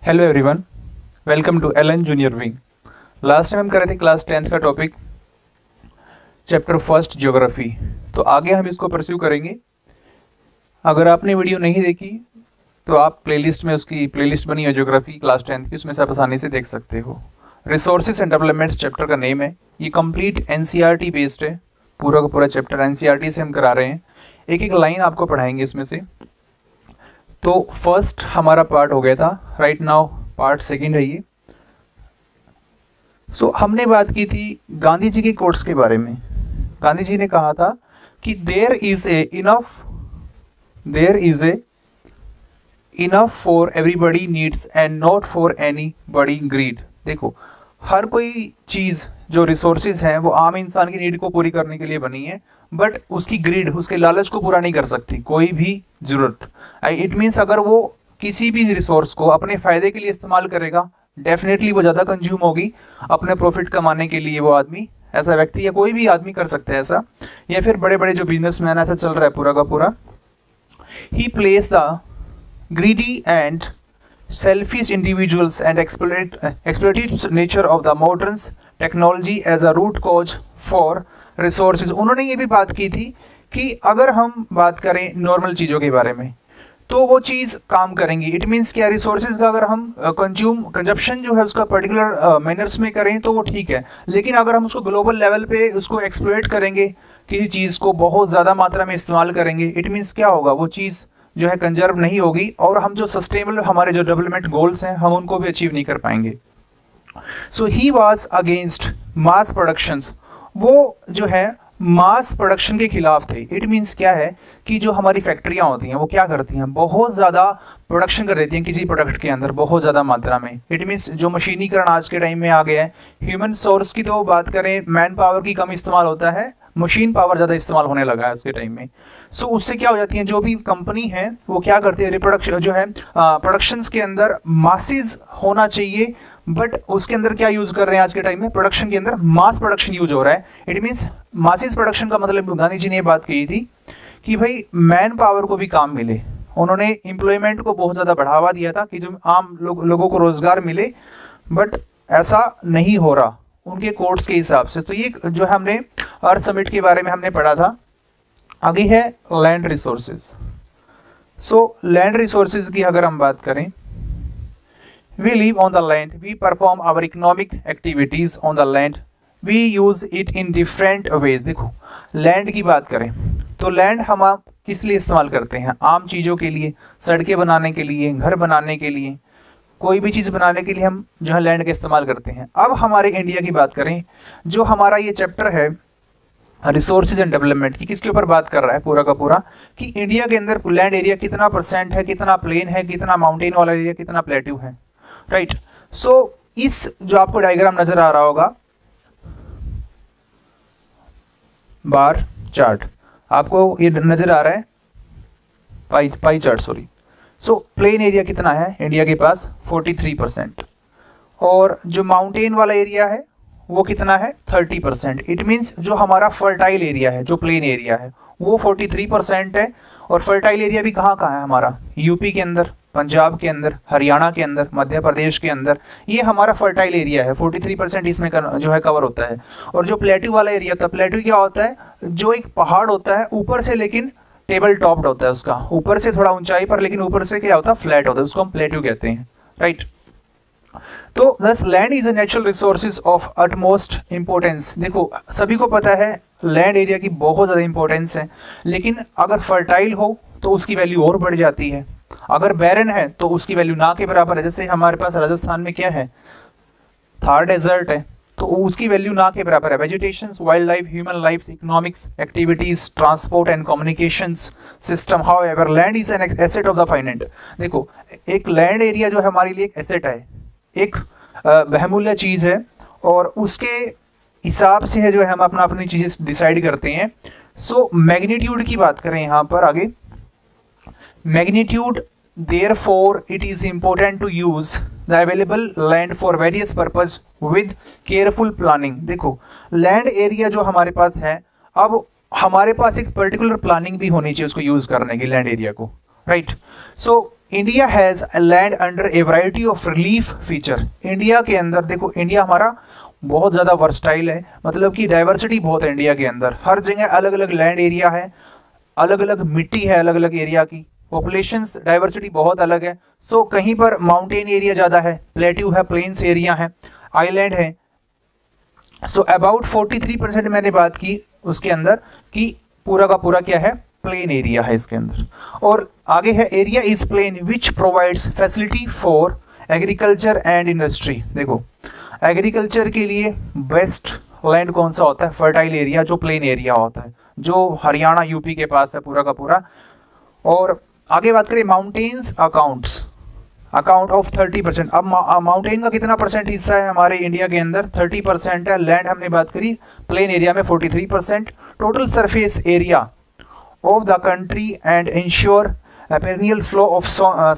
Hello everyone, welcome to Allen junior wing. Last time हम कर रहे थे क्लास 10th का टॉपिक चैप्टर फर्स्ट ज्योग्राफी। तो आगे हम इसको परस्यू करेंगे। अगर आपने वीडियो नहीं देखी तो आप प्लेलिस्ट में, उसकी प्लेलिस्ट बनी है ज्योग्राफी क्लास 10th की, उसमें से आप आसानी से देख सकते हो। रिसोर्सेज एंड डेवलपमेंट चैप्टर का नेम है। ये कंप्लीट एनसीईआरटी बेस्ड है, पूरा का पूरा चैप्टर एनसीईआरटी से हम करा रहे हैं। एक एक लाइन आपको पढ़ाएंगे इसमें से। तो फर्स्ट हमारा पार्ट हो गया था, राइट नाउ पार्ट सेकंड है ये। सो हमने बात की थी गांधी जी के कोट्स के बारे में। गांधी जी ने कहा था कि there is a enough for everybody needs and not for anybody greed. देखो, हर कोई चीज जो रिसोर्सेज हैं वो आम इंसान की नीड को पूरी करने के लिए बनी है, बट उसकी ग्रीड, उसके लालच को पूरा नहीं कर सकती कोई भी जरूरत। इट मीन्स अगर वो किसी भी रिसोर्स को अपने फायदे के लिए इस्तेमाल करेगा, डेफिनेटली वो ज़्यादा कंज्यूम होगी अपने प्रॉफिट कमाने के लिए। वो आदमी, ऐसा व्यक्ति या कोई भी आदमी कर सकता है ऐसा, या फिर बड़े बड़े जो बिजनेसमैन, ऐसा चल रहा है पूरा का पूरा। He place the greedy and selfish individuals and exploitative nature of the modern technology as a root cause for resources। उन्होंने ये भी बात की थी कि अगर हम बात करें नॉर्मल चीज़ों के बारे में तो वो चीज़ काम करेंगी। इट मीन्स क्या, रिसोर्सेज का अगर हम कंजप्शन जो है उसका पर्टिकुलर मैनर्स में करें तो वो ठीक है, लेकिन अगर हम उसको ग्लोबल लेवल पे उसको एक्सप्लॉइट करेंगे, किसी चीज़ को बहुत ज़्यादा मात्रा में इस्तेमाल करेंगे, इट मीन्स क्या होगा, वो चीज़ जो है कंजर्व नहीं होगी और हम जो सस्टेनेबल हमारे जो डेवलपमेंट गोल्स हैं हम उनको भी अचीव नहीं कर पाएंगे। So he was against mass productions. वो जो है मास प्रोडक्शन के खिलाफ थे। इट मीन्स क्या है कि जो हमारी फैक्ट्रियां होती हैं वो क्या करती हैं, बहुत ज़्यादा प्रोडक्शन कर देती हैं किसी प्रोडक्ट के अंदर बहुत ज़्यादा मात्रा में। इट मीन्स जो मशीनीकरण आज के टाइम में आ गया है, ह्यूमन सोर्स की तो बात करें, मैन पावर की कम इस्तेमाल होता है, मशीन पावर ज़्यादा इस्तेमाल होने लगा है आज के टाइम में। सो उससे क्या हो जाती है, जो भी कंपनी है वो क्या करती है, रिप्रोडक्शन जो है प्रोडक्शंस के अंदर मासेज होना चाहिए, बट उसके अंदर क्या यूज कर रहे हैं आज के टाइम में, प्रोडक्शन के अंदर मास प्रोडक्शन यूज हो रहा है। इट मीन्स मासेज प्रोडक्शन का मतलब गांधी जी ने ये बात कही थी कि भाई मैन पावर को भी काम मिले। उन्होंने एम्प्लॉयमेंट को बहुत ज़्यादा बढ़ावा दिया था कि जो आम लोगों को रोजगार मिले, बट ऐसा नहीं हो रहा उनके कोर्ट्स के हिसाब से। तो ये जो है हमने अर्थ समिट के बारे में हमने पढ़ा था। आगे है land resources. So land resources की अगर हम बात करें, we live on the land, we perform our economic activities on the land, we use it in different ways। देखो, लैंड की बात करें तो लैंड हम किस लिए इस्तेमाल करते हैं, आम चीज़ों के लिए, सड़कें बनाने के लिए, घर बनाने के लिए, कोई भी चीज़ बनाने के लिए हम जो है लैंड का इस्तेमाल करते हैं। अब हमारे इंडिया की बात करें, जो हमारा ये चैप्टर है रिसोर्सेज एंड डेवलपमेंट की, किसके ऊपर बात कर रहा है पूरा का पूरा, कि इंडिया के अंदर लैंड एरिया कितना % है, कितना प्लेन है, कितना माउंटेन वाला एरिया, कितना प्लेट्यू है, राइट। सो इस जो आपको डायग्राम नजर आ रहा होगा, बार चार्ट आपको ये नजर आ रहा है, pie chart sorry. So plain area कितना है इंडिया के पास, 43%, और जो माउंटेन वाला एरिया है वो कितना है, 30%। इट मीन्स जो हमारा फर्टाइल एरिया है, जो प्लेन एरिया है वो 43% है। और फर्टाइल एरिया भी कहाँ कहाँ है हमारा, यूपी के अंदर, पंजाब के अंदर, हरियाणा के अंदर, मध्य प्रदेश के अंदर, ये हमारा फर्टाइल एरिया है। 43% इसमें जो है कवर होता है। और जो प्लेट्यू वाला एरिया होता है, प्लेट्यू क्या होता है, जो एक पहाड़ होता है ऊपर से, लेकिन टेबल टॉप्ड होता है उसका, ऊपर से थोड़ा ऊंचाई पर, लेकिन ऊपर से क्या होता है, फ्लैट होता है, उसको हम प्लेट्यू कहते हैं, राइट। तो दस land is a natural resources of utmost importance. देखो, सभी को पता है लैंड एरिया की बहुत ज़्यादा इंपॉर्टेंस है, लेकिन अगर फर्टाइल हो तो उसकी वैल्यू और बढ़ जाती है, अगर बैरन है तो उसकी वैल्यू ना के बराबर है। जैसे हमारे पास राजस्थान में क्या है, थार डेजर्ट है, तो उसकी वैल्यू ना के बराबर है। Vegetations, wild life, human life, economics activities, transport and communications system, however land is an asset of the finite. देखो, एक लैंड एरिया जो है हमारे लिए एक एसेट है, एक बहुमूल्य चीज है, और उसके हिसाब से है जो है हम अपनी चीजें डिसाइड करते हैं। सो मैग्नीट्यूड की बात करें यहाँ पर आगे, magnitude, therefore it is important to use the available land for various purpose with careful planning। देखो, लैंड एरिया जो हमारे पास है, अब हमारे पास एक पर्टिकुलर प्लानिंग भी होनी चाहिए उसको यूज करने की, लैंड एरिया को, right. So India has land under A variety of relief feature. India के अंदर देखो, इंडिया हमारा बहुत ज़्यादा वर्सटाइल है, मतलब कि डाइवर्सिटी बहुत है इंडिया के अंदर। हर जगह अलग अलग लैंड एरिया है, अलग अलग मिट्टी है, अलग अलग एरिया की पॉपुलेशंस डाइवर्सिटी बहुत अलग है। सो कहीं पर माउंटेन एरिया ज़्यादा है, प्लेट्यू है, प्लेन्स एरिया है, आइलैंड है। सो अबाउट 43% मैंने बात की उसके अंदर कि पूरा का पूरा क्या है, प्लेन एरिया है इसके अंदर। और आगे है area is plain which provides facility for agriculture and industry. देखो एग्रीकल्चर के लिए बेस्ट लैंड कौन सा होता है, फर्टाइल एरिया जो प्लेन एरिया होता है, जो हरियाणा यूपी के पास है पूरा का पूरा। और आगे बात करें माउंटेन्स अकाउंट ऑफ 30%। अब माउंटेन का कितना परसेंट हिस्सा है हमारे इंडिया के अंदर, 30% है। लैंड हमने बात करी प्लेन एरिया में 43%। Total surface area of the country and ensure perennial flow of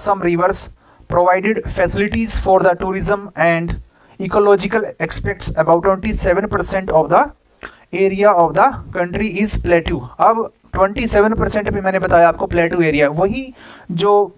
some rivers provided facilities for the tourism and ecological expects about 27% of the area of the country is plateau. अब 27% पे मैंने बताया आपको plateau area, वही जो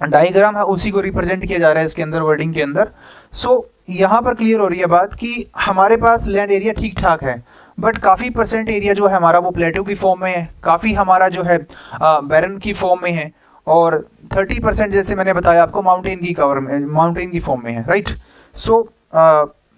diagram है उसी को रिप्रेजेंट किया जा रहा है इसके अंदर वर्डिंग के अंदर। सो यहाँ पर क्लियर हो रही है बात कि हमारे पास लैंड एरिया ठीक ठाक है, बट काफ़ी परसेंट एरिया जो है हमारा वो प्लेट्यू की फॉर्म में है, काफ़ी हमारा जो है बैरन की फॉर्म में है, और 30% जैसे मैंने बताया आपको माउंटेन की फॉर्म में है, right. So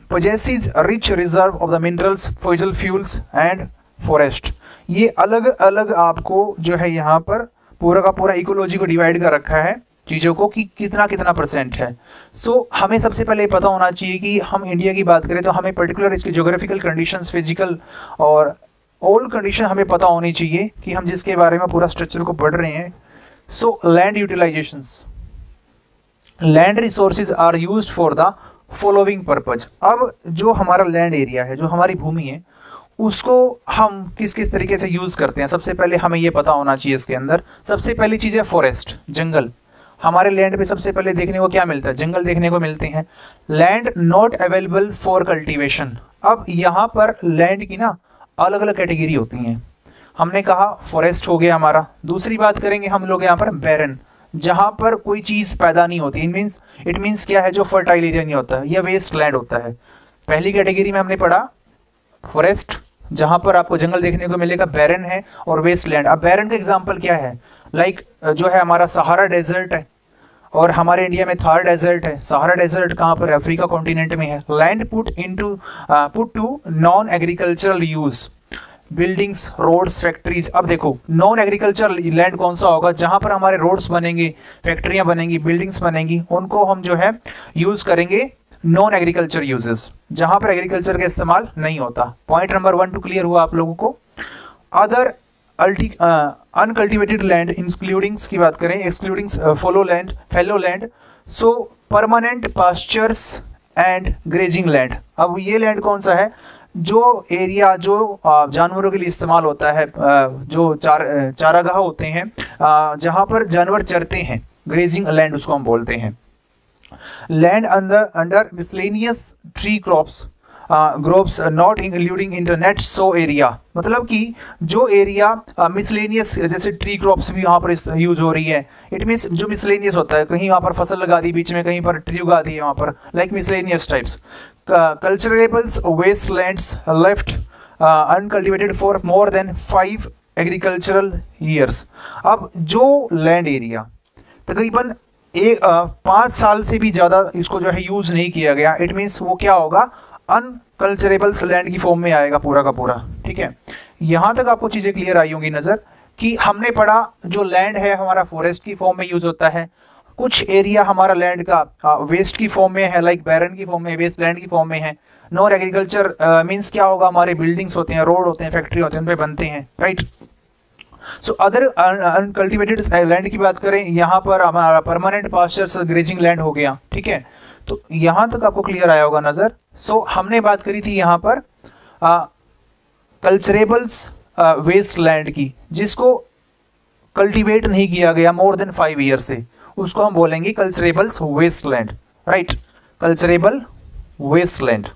possesses rich reserve of the minerals, fossil fuels and forest। ये अलग अलग आपको जो है यहाँ पर पूरा का पूरा इकोलॉजी को डिवाइड कर रखा है चीज़ों को कि कितना कितना परसेंट है। सो हमें सबसे पहले पता होना चाहिए कि हम इंडिया की बात करें तो हमें पर्टिकुलर इसकी ज्योग्राफिकल कंडीशंस, फिजिकल और ऑल कंडीशन हमें पता होनी चाहिए कि हम जिसके बारे में पूरा स्ट्रक्चर को पढ़ रहे हैं। So land utilisations, land resources are used for the following purpose. अब जो हमारा लैंड एरिया है, जो हमारी भूमि है, उसको हम किस किस तरीके से यूज करते हैं, सबसे पहले हमें ये पता होना चाहिए। इसके अंदर सबसे पहली चीज है फॉरेस्ट, जंगल। हमारे लैंड पे सबसे पहले देखने को क्या मिलता है, जंगल देखने को मिलते हैं। Land not available for cultivation. अब यहाँ पर लैंड की ना अलग अलग कैटेगरी होती हैं। हमने कहा फॉरेस्ट हो गया हमारा। दूसरी बात करेंगे हम लोग यहाँ पर बैरन, जहां पर कोई चीज पैदा नहीं होती। इट मीन्स क्या है, जो फर्टाइल एरिया नहीं होता है, यह वेस्ट लैंड होता है। पहली कैटेगरी में हमने पढ़ा फॉरेस्ट, जहां पर आपको जंगल देखने को मिलेगा, बैरन है और वेस्ट लैंड। अब बैरन का एग्जांपल क्या है, लाइक जो है हमारा सहारा डेजर्ट है, और हमारे इंडिया में थार डेजर्ट है। सहारा डेजर्ट कहाँ पर है, अफ्रीका कॉन्टिनेंट में है। Land put to non agricultural use, buildings, roads, factories. अब देखो नॉन एग्रीकल्चरल लैंड कौन सा होगा, जहां पर हमारे रोड्स बनेंगे, फैक्ट्रियां बनेंगी, बिल्डिंग्स बनेंगी, उनको हम जो है यूज करेंगे नॉन एग्रीकल्चर यूजेस, जहां पर एग्रीकल्चर का इस्तेमाल नहीं होता। पॉइंट नंबर 1 क्लियर हुआ आप लोगों को। अदर अनकल्टिवेटेड लैंड इंक्लूडिंग की बात करें, excluding fellow land, so permanent pastures and grazing land. अब ये लैंड कौन सा है, जो एरिया जो जानवरों के लिए इस्तेमाल होता है, जो चारागाह होते हैं, जहां पर जानवर चरते हैं, ग्रेजिंग लैंड उसको हम बोलते हैं। Land under miscellaneous tree crops gropes not including internet so area. मतलब कि जो एरिया मिसलेनियस, जैसे ट्री क्रॉप्स भी वहाँ पर यूज हो रही है। इट मीन्स जो मिसलेनियस होता है, कहीं वहाँ पर फसल लगा दी बीच में, कहीं पर ट्री उगा दी है वहाँ पर, like miscellaneous types. Culturables waste lands left uncultivated for more than 5 agricultural years. अब जो लैंड एरिया तकरीबन 5 साल से भी ज़्यादा इसको जो है यूज नहीं किया गया, इट मीन्स वो क्या होगा, अनकल्चरेबल्स लैंड की फॉर्म में आएगा पूरा का पूरा। ठीक है, यहां तक आपको चीजें क्लियर आई होंगी नजर, कि हमने पढ़ा जो लैंड है हमारा फॉरेस्ट की फॉर्म में यूज होता है, कुछ एरिया हमारा लैंड का वेस्ट की फॉर्म में है, लाइक बैरन की फॉर्म में, वेस्ट लैंड की फॉर्म में है। नॉन एग्रीकल्चर मीन्स क्या होगा, हमारे बिल्डिंग्स होते हैं, रोड होते हैं, फैक्ट्री होते हैं, उन पे बनते हैं, right. So other uncultivated land की बात करें, यहाँ पर हमारा परमानेंट पास्चर्स ग्रेजिंग लैंड हो गया। ठीक है, तो यहां तक आपको क्लियर आया होगा नजर। सो हमने बात करी थी यहाँ पर कल्चरेबल्स वेस्ट लैंड की, जिसको कल्टीवेट नहीं किया गया मोर देन 5 ईयर से, उसको हम बोलेंगे culturables waste land, right. Culturable waste land.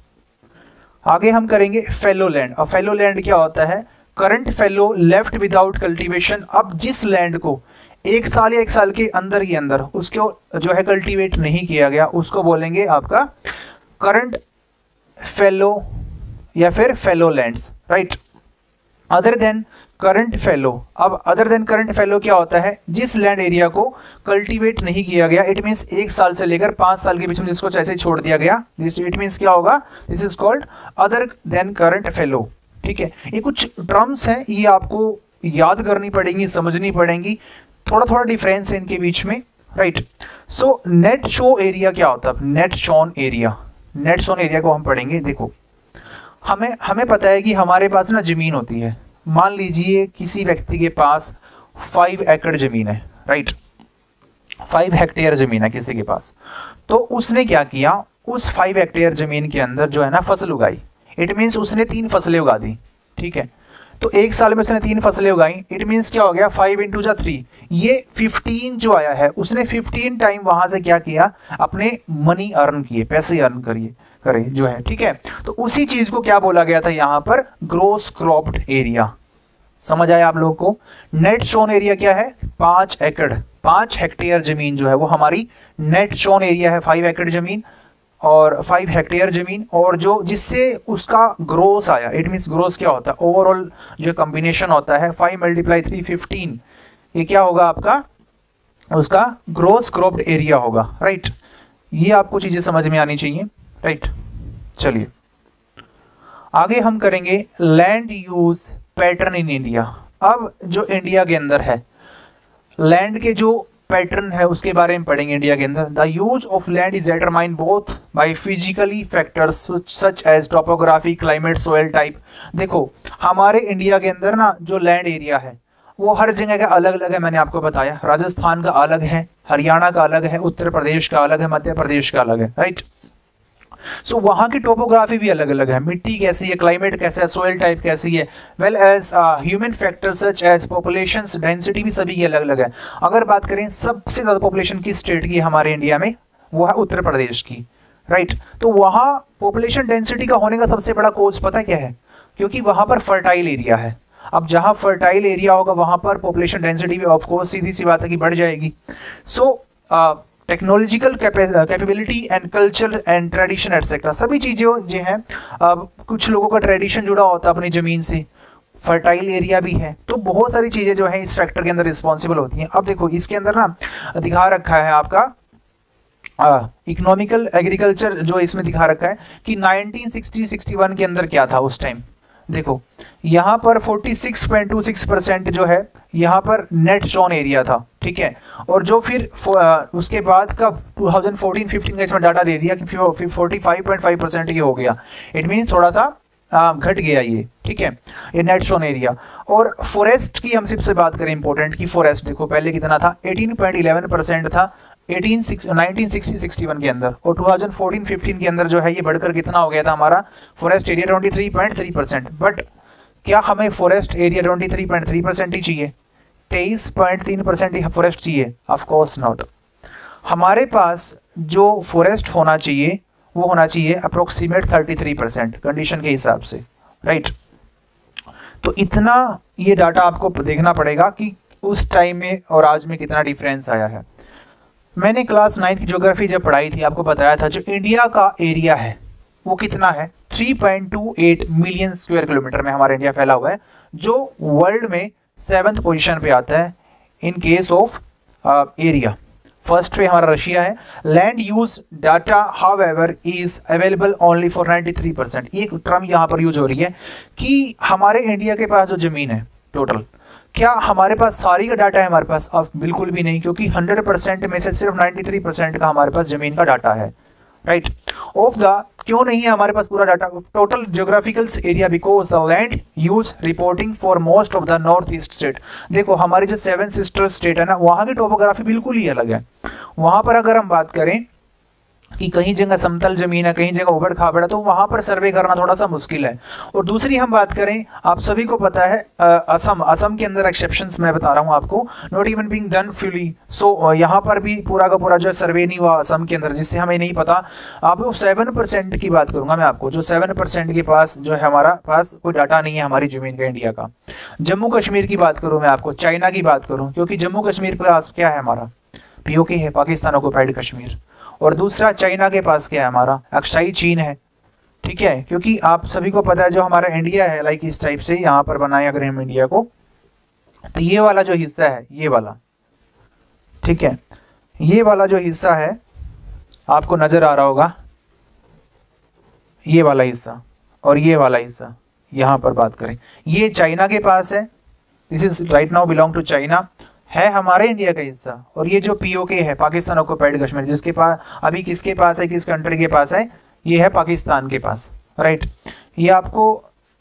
आगे हम करेंगे फेलो लैंड। अब फेलो लैंड क्या होता है, current fallow left without cultivation. अब जिस लैंड को एक साल या एक साल के अंदर ही अंदर उसको जो है कल्टीवेट नहीं किया गया, उसको बोलेंगे आपका करंट फेलो या फिर fellow lands, right. Other than current fellow, अब अदर देन करंट फेलो क्या होता है, जिस लैंड एरिया को कल्टीवेट नहीं किया गया, इट मींस 1 साल से लेकर 5 साल के बीच में जिसको ऐसे ही छोड़ दिया गया, इट मींस क्या होगा, this is called other than current fellow, ठीक है। ये कुछ टर्म्स हैं, ये आपको याद करनी पड़ेंगी, समझनी पड़ेंगी, थोड़ा थोड़ा डिफरेंस है इनके बीच में, right. So net show area क्या होता है, net shown area, net shown area को हम पढ़ेंगे। देखो हमें पता है कि हमारे पास ना जमीन होती है, मान लीजिए किसी व्यक्ति के पास 5 एकड़ जमीन है, राइट, 5 हेक्टेयर जमीन है किसी के पास, तो उसने क्या किया, उस 5 हेक्टेयर जमीन के अंदर जो है ना फसल उगाई, इट मीन्स उसने 3 फसलें उगा दी, ठीक है। तो 1 साल में उसने 3 फसलें उगाई, इट मीन्स क्या हो गया, 5 × 3, ये 15 जो आया है, उसने 15 टाइम वहां से क्या किया, अपने मनी अर्न किए, पैसे अर्न करे जो है, ठीक है। तो उसी चीज को क्या बोला गया था यहाँ पर, ग्रोस क्रॉप्ड एरिया। समझ आया आप लोगों को। नेट शोन एरिया क्या है, 5 एकड़, 5 हेक्टेयर जमीन जो है वो हमारी नेट शोन एरिया है, 5 एकड़ जमीन और 5 हेक्टेयर जमीन, और जो जिससे उसका ग्रोस आया, इट मीन्स ग्रोस क्या होता है, ओवरऑल जो कॉम्बिनेशन होता है 5 × 3 15, ये क्या होगा आपका, उसका ग्रोस क्रॉप्ड एरिया होगा, राइट। ये आपको चीजें समझ में आनी चाहिए, राइट। चलिए आगे हम करेंगे land use pattern in India. अब जो इंडिया के अंदर है, लैंड के जो पैटर्न है उसके बारे में पढ़ेंगे इंडिया के अंदर। The use of land is determined both by physically factors such as topography, climate, soil type. देखो हमारे इंडिया के अंदर ना जो लैंड एरिया है वो हर जगह का अलग अलग है, मैंने आपको बताया, राजस्थान का अलग है, हरियाणा का अलग है, उत्तर प्रदेश का अलग है, मध्य प्रदेश का अलग है, राइट। सो वहां की टोपोग्राफी भी अलग अलग है, मिट्टी कैसी है, क्लाइमेट कैसा है, सोइल टाइप कैसी है, well as human factor such as population density भी सभी की अलग अलग है। अगर बात करें सबसे ज्यादा पॉपुलेशन की स्टेट की हमारे इंडिया में, वो है उत्तर प्रदेश की, राइट। तो वहां पॉपुलेशन डेंसिटी का होने का सबसे बड़ा कोज पता क्या है, क्योंकि वहां पर फर्टाइल एरिया है। अब जहां फर्टाइल एरिया होगा वहां पर पॉपुलेशन डेंसिटी भी ऑफ कोर्स सीधी सी बात है कि बढ़ जाएगी। So technological capability and culture and tradition etcetera, सभी चीजें जो हैं, कुछ लोगों का ट्रेडिशन जुड़ा होता है अपनी जमीन से, फर्टाइल एरिया भी है, तो बहुत सारी चीजें जो है इस फैक्टर के अंदर रिस्पॉन्सिबल होती हैं। अब देखो इसके अंदर ना दिखा रखा है आपका इकोनॉमिकल एग्रीकल्चर, जो इसमें दिखा रखा है कि 1960-61 के अंदर क्या था उस टाइम। देखो यहाँ पर 46.26% जो है यहाँ पर नेट शोन एरिया था, ठीक है। और जो फिर उसके बाद का 2014-15 का इसमें डाटा दे दिया कि 45.5% ये हो गया, इट मीन्स थोड़ा सा घट गया ये, ठीक है, ये नेट शोन एरिया। और फॉरेस्ट की हम सबसे बात करें इंपॉर्टेंट की, फॉरेस्ट देखो पहले कितना था, 18.11% था 1960-61 के अंदर, और 2014-15 के अंदर जो है ये बढ़कर कितना हो गया था हमारा फॉरेस्ट एरिया 23.3%। बट क्या हमें फॉरेस्ट एरिया 23.3% ही चाहिए, 23.3% ही फॉरेस्ट चाहिए? Of course not. हमारे पास जो फॉरेस्ट होना चाहिए वो होना चाहिए अप्रोक्सीमेट 33% कंडीशन के हिसाब से, राइट। तो इतना ये डाटा आपको देखना पड़ेगा कि उस टाइम में और आज में कितना डिफरेंस आया है। मैंने क्लास 9 की ज्योग्राफी जब पढ़ाई थी आपको बताया था जो इंडिया का एरिया है वो कितना है, 3.28 मिलियन स्क्वायर किलोमीटर में हमारा इंडिया फैला हुआ है, जो वर्ल्ड में 7th पोजीशन पे आता है in case of area. First पे हमारा रशिया है। Land use data however is available only for 93%। एक टर्म यहाँ पर यूज हो रही है कि हमारे इंडिया के पास जो जमीन है टोटल, क्या हमारे पास सारी का डाटा है हमारे पास? अब बिल्कुल भी नहीं, क्योंकि 100% में से सिर्फ 93% का हमारे पास जमीन का डाटा है, राइट। ऑफ द क्यों नहीं है हमारे पास पूरा data total geographical area, because the land use reporting for most of the north east state. देखो हमारी जो 7 सिस्टर स्टेट है ना, वहां की टोपोग्राफी बिल्कुल ही अलग है। वहां पर अगर हम बात करें कि कहीं जगह समतल जमीन है, कहीं जगह उबड़ खाबड़ है, तो वहां पर सर्वे करना थोड़ा सा मुश्किल है। और दूसरी हम बात करें, आप सभी को पता है असम के अंदर एक्सेप्शंस मैं बता रहा हूं आपको, not even being done fully. So यहाँ पर भी पूरा का पूरा जो सर्वे नहीं हुआ असम के अंदर, जिससे हमें नहीं पता। आपको 7% की बात करूंगा मैं आपको, जो 7% के पास जो है हमारा पास कोई डाटा नहीं है हमारी जमीन का, इंडिया का। जम्मू कश्मीर की बात करूं मैं आपको, चाइना की बात करूं, क्योंकि जम्मू कश्मीर के पास क्या है हमारा, पीओके है, पाकिस्तान ऑक्युपाइड कश्मीर। और दूसरा चाइना के पास क्या है हमारा, अक्साई चीन है, ठीक है। क्योंकि आप सभी को पता है जो हमारा इंडिया है लाइक इस टाइप से यहाँ पर बनाए अगर हम इंडिया को, तो ये वाला जो हिस्सा है, ये वाला, ठीक है, ये वाला जो हिस्सा है आपको नजर आ रहा होगा, ये वाला हिस्सा और ये वाला हिस्सा, यहाँ पर बात करें ये चाइना के पास है, this is right now belong to China, है हमारे इंडिया का हिस्सा। और ये जो पीओके है, पाकिस्तान ऑक्युपाइड कश्मीर, जिसके पास अभी किसके पास है, किस कंट्री के पास है, ये है पाकिस्तान के पास, राइट। ये आपको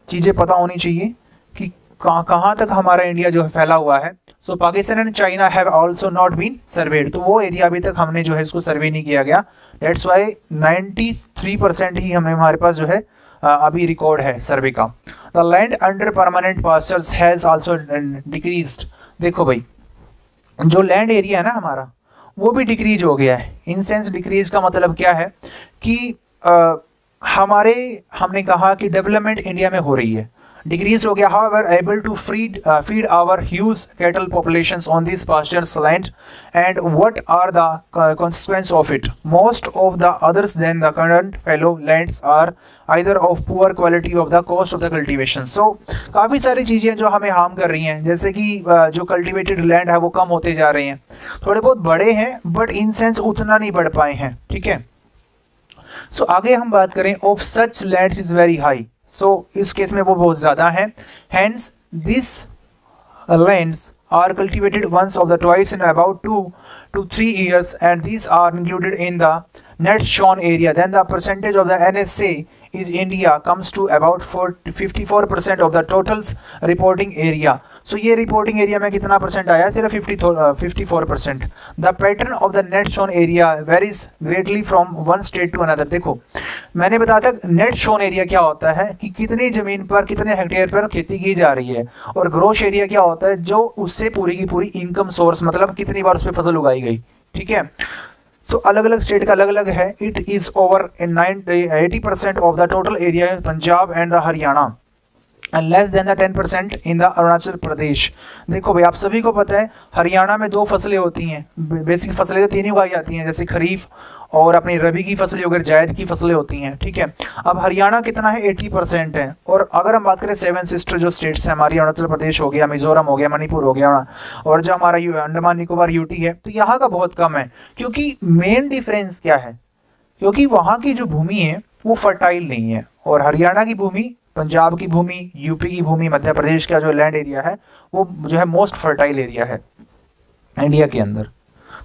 चीजें पता होनी चाहिए कि कहाँ तक हमारा इंडिया जो है फैला हुआ है। So Pakistan and China have also not been surveyed, तो वो एरिया अभी तक हमने जो है इसको सर्वे नहीं किया गया। दैट्स वाई 93% ही हमें हमारे पास जो है अभी रिकॉर्ड है सर्वे का। The land under permanent pastures has also decreased. देखो भाई, जो लैंड एरिया है ना हमारा, वो भी डिक्रीज हो गया है। इन सेंस डिक्रीज का मतलब क्या है कि हमने कहा कि डेवलपमेंट इंडिया में हो रही है, डिक्रीज हो गया। However able to feed our huge cattle populations on these pastures land, and what are the consequence of it? Most of the others than the current fallow lands are either of poor quality of the cost of the cultivation. So काफी सारी चीजें जो हमें harm कर रही हैं, जैसे कि जो कल्टिवेटेड लैंड है वो कम होते जा रहे हैं, थोड़े बहुत बड़े हैं बट इन सेंस उतना नहीं बढ़ पाए हैं, ठीक है। सो आगे हम बात करें, of such lands is very high. So इस केस में वो बहुत ज्यादा है। Hence these lands are cultivated once or twice in about 2 to 3 years, and these are included in the net shown area. Then the percentage of the NSA is India comes to about 54% of the total reporting area. So ये reporting area में कितना percent आया, सिर्फ 54%. The pattern of the net shown area varies greatly from one state to another. देखो मैंने बताया था net shown area क्या होता है कि कितनी जमीन पर कितने हेक्टेयर पर खेती की जा रही है, और ग्रोस एरिया क्या होता है जो उससे पूरी की पूरी इनकम सोर्स, मतलब कितनी बार उस पर फसल उगाई गई, ठीक है। तो अलग अलग स्टेट का अलग अलग है। It is over in 80% of the total area Punjab and the Haryana, and less than the 10% in the Arunachal Pradesh. देखो भाई, आप सभी को पता है हरियाणा में 2 फसलें होती हैं, बेसिक फसलें तो 3 ही उगाई जाती हैं, जैसे खरीफ और अपनी रबी की फसलें वगैरह, जायद की फसलें होती हैं, ठीक है। अब हरियाणा कितना है, 80% है। और अगर हम बात करें 7 सिस्टर जो स्टेट्स हैं हमारी, अरुणाचल प्रदेश हो गया, मिजोरम हो गया, मणिपुर हो गया, और जो हमारा अंडमान निकोबार यूटी है, तो यहाँ का बहुत कम है। क्योंकि मेन डिफरेंस क्या है, क्योंकि वहाँ की जो भूमि है वो फर्टाइल नहीं है, और हरियाणा की भूमि, पंजाब की भूमि, यूपी की भूमि, मध्य प्रदेश का जो लैंड एरिया है वो जो है मोस्ट फर्टाइल एरिया है इंडिया के अंदर।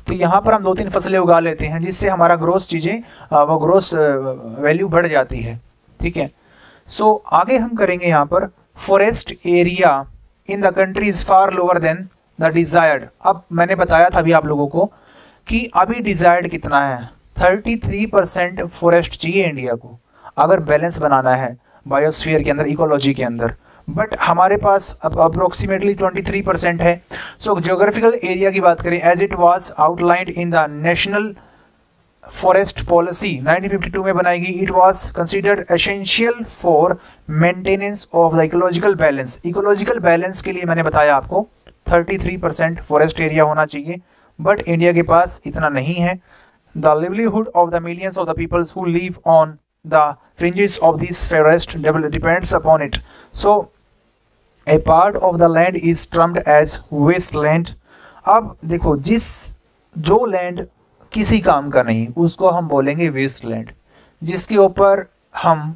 तो यहाँ पर हम 2-3 फसलें उगा लेते हैं, जिससे हमारा ग्रोस चीजें वो ग्रोस वैल्यू बढ़ जाती है, ठीक है। सो आगे हम करेंगे यहाँ पर, forest area in the country is far lower than the desired. अब मैंने बताया था अभी आप लोगों को कि अभी डिजायर्ड कितना है, 33% फॉरेस्ट चाहिए इंडिया को अगर बैलेंस बनाना है बायोस्फीयर के अंदर, इकोलॉजी के अंदर, बट हमारे पास अप्रोक्सीमेटली 23% है। सो ज्योग्राफिकल एरिया की बात करें, as it was outlined in the national forest policy 1952 में बनाई गई, it was considered essential for maintenance of the ecological balance. Ecological balance के लिए मैंने बताया आपको 33% फॉरेस्ट एरिया होना चाहिए, बट इंडिया के पास इतना नहीं है। The livelihood of the millions of the peoples who live on the fringes of this forest depends upon it. So a part of the land is termed as wasteland. अब देखो, जो land किसी काम का नहीं उसको हम बोलेंगे वेस्टलैंड, जिसके ऊपर हम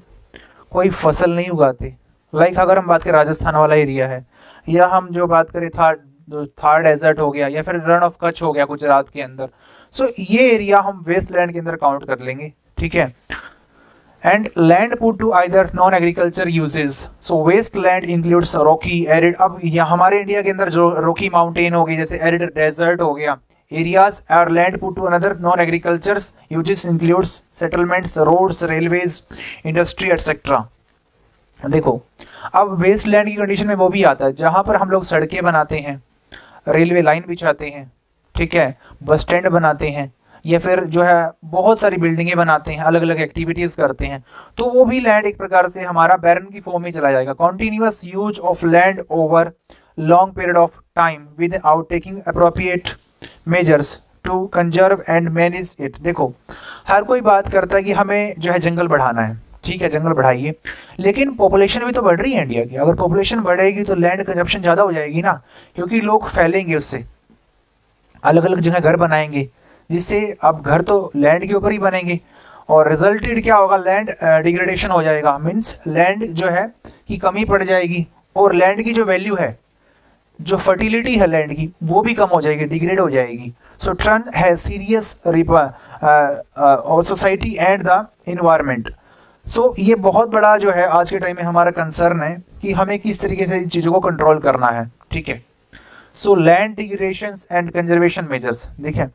कोई फसल नहीं उगाते। लाइक अगर हम बात करें राजस्थान वाला एरिया है, या हम जो बात करें थार डेजर्ट हो गया, या फिर रण ऑफ कच्छ हो गया गुजरात के अंदर, सो ये एरिया हम वेस्टलैंड के अंदर काउंट कर लेंगे, ठीक है। And land put to either non-agriculture uses. So wasteland includes rocky, arid। अब यहाँ हमारे इंडिया के अंदर जो rocky mountain हो गई, जैसे arid desert हो गया, areas are land put to another non-agriculture uses includes settlements, roads, railways, industry etc. देखो अब वेस्ट लैंड की कंडीशन में वो भी आता है जहां पर हम लोग सड़कें बनाते हैं, रेलवे लाइन बिछाते हैं, ठीक है, बस स्टैंड बनाते हैं, या फिर जो है बहुत सारी बिल्डिंगें बनाते हैं, अलग अलग एक्टिविटीज करते हैं, तो वो भी लैंड एक प्रकार से हमारा बैरन की फॉर्म में चला जाएगा। Continuous use of land over long period of time without taking appropriate measures to conserve and manage it. देखो हर कोई बात करता है कि हमें जो है जंगल बढ़ाना है, ठीक है जंगल बढ़ाइए, लेकिन पॉपुलेशन भी तो बढ़ रही है इंडिया की। अगर पॉपुलेशन बढ़ेगी तो लैंड कंजप्शन ज़्यादा हो जाएगी ना, क्योंकि लोग फैलेंगे, उससे अलग अलग जगह घर बनाएंगे, जिससे अब घर तो लैंड के ऊपर ही बनेंगे और रिजल्टेड क्या होगा, लैंड डिग्रेडेशन हो जाएगा। मीन्स लैंड जो है की कमी पड़ जाएगी और लैंड की जो वैल्यू है, जो फर्टिलिटी है लैंड की, वो भी कम हो जाएगी, डिग्रेड हो जाएगी। सो टर्न है सीरियस और सोसाइटी एंड द इन्वायरमेंट। सो ये बहुत बड़ा जो है आज के टाइम में हमारा कंसर्न है कि हमें किस तरीके से इन चीज़ों को कंट्रोल करना है, ठीक है। So land degradation and conservation measures, देखिए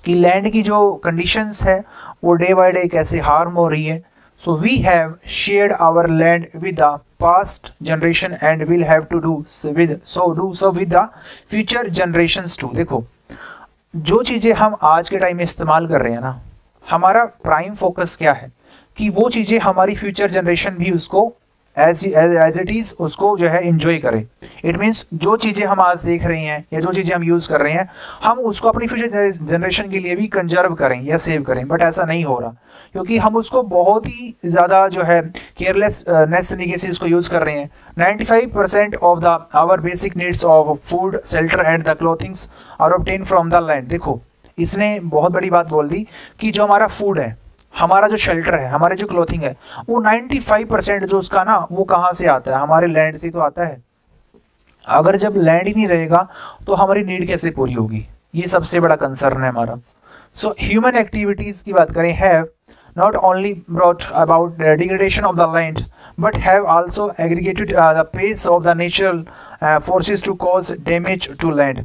कि लैंड की जो कंडीशंस है वो डे बाय डे कैसे हार्म हो रही है। So we have shared our land with the past generation and will have to do with the future generations too. देखो जो चीज़ें हम आज के टाइम में इस्तेमाल कर रहे हैं ना, हमारा प्राइम फोकस क्या है कि वो चीज़ें हमारी फ्यूचर जनरेशन भी उसको एज इट इज़ उसको जो है इंजॉय करें। इट मीन्स जो चीज़ें हम आज देख रहे हैं या जो चीज़ें हम यूज़ कर रहे हैं, हम उसको अपनी फ्यूचर जनरेशन के लिए भी कंजर्व करें या सेव करें, बट ऐसा नहीं हो रहा क्योंकि हम उसको बहुत ही ज़्यादा जो है केयरलेसनेस तरीके से उसको यूज़ कर रहे हैं। 95% of the our basic needs of food, shelter and the clothings are obtain from the land. देखो इसने बहुत बड़ी बात बोल दी कि जो हमारा फूड है, हमारा जो शेल्टर है, हमारे जो क्लोथिंग है, वो 95% जो उसका ना वो कहाँ से आता है, हमारे लैंड से तो आता है। अगर जब लैंड ही नहीं रहेगा तो हमारी नीड कैसे पूरी होगी, ये सबसे बड़ा कंसर्न है हमारा। सो ह्यूमन एक्टिविटीज की बात करें, have not only brought about degradation of the land but have also aggregated the pace of the natural forces to cause damage to land.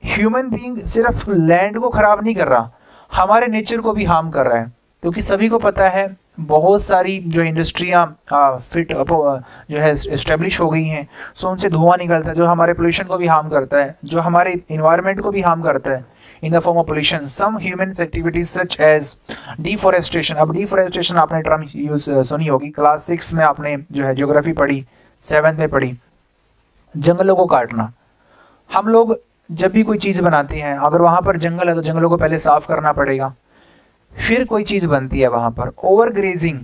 Human being सिर्फ लैंड को खराब नहीं कर रहा, हमारे नेचर को भी हार्म कर रहा है, क्योंकि सभी को पता है बहुत सारी जो इंडस्ट्रियाँ जो है इस्टेब्लिश हो गई हैं, सो उनसे धुआं निकलता है जो हमारे पोल्यूशन को भी हार्म करता है, जो हमारे इन्वायरमेंट को भी हार्म करता है in the form of pollution. Some human activities such as deforestation. अब डिफॉरेस्टेशन आपने टर्म यूज सुनी होगी, क्लास 6 में आपने जो है ज्योग्राफी पढ़ी, 7th में पढ़ी, जंगलों को काटना। हम लोग जब भी कोई चीज़ बनाते हैं, अगर वहाँ पर जंगल है तो जंगलों को पहले साफ करना पड़ेगा, फिर कोई चीज़ बनती है वहाँ पर। ओवर ग्रेजिंग,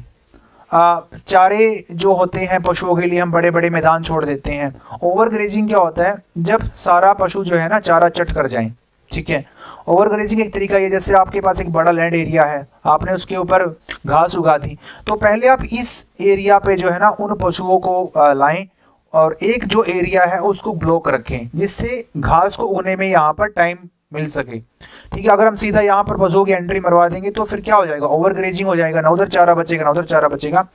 चारे जो होते हैं पशुओं के लिए हम बड़े बड़े मैदान छोड़ देते हैं। ओवर ग्रेजिंग क्या होता है, जब सारा पशु जो है ना चारा चट कर जाए, ठीक है। ओवर ग्रेजिंग एक तरीका ये, जैसे आपके पास एक बड़ा लैंड एरिया है, आपने उसके ऊपर घास उगा दी, तो पहले आप इस एरिया पे जो है ना उन पशुओं को लाएं और एक जो एरिया है उसको ब्लॉक रखें, जिससे घास को उगने में यहाँ पर टाइम मिल सके, ठीक है। अगर हम सीधा यहाँ पर पशुओं की एंट्री मरवा देंगे तो फिर क्या हो जाएगा, ओवर ग्रेजिंग हो जाएगा, ना उधर चारा बचेगा ना उधर चारा बचेगा।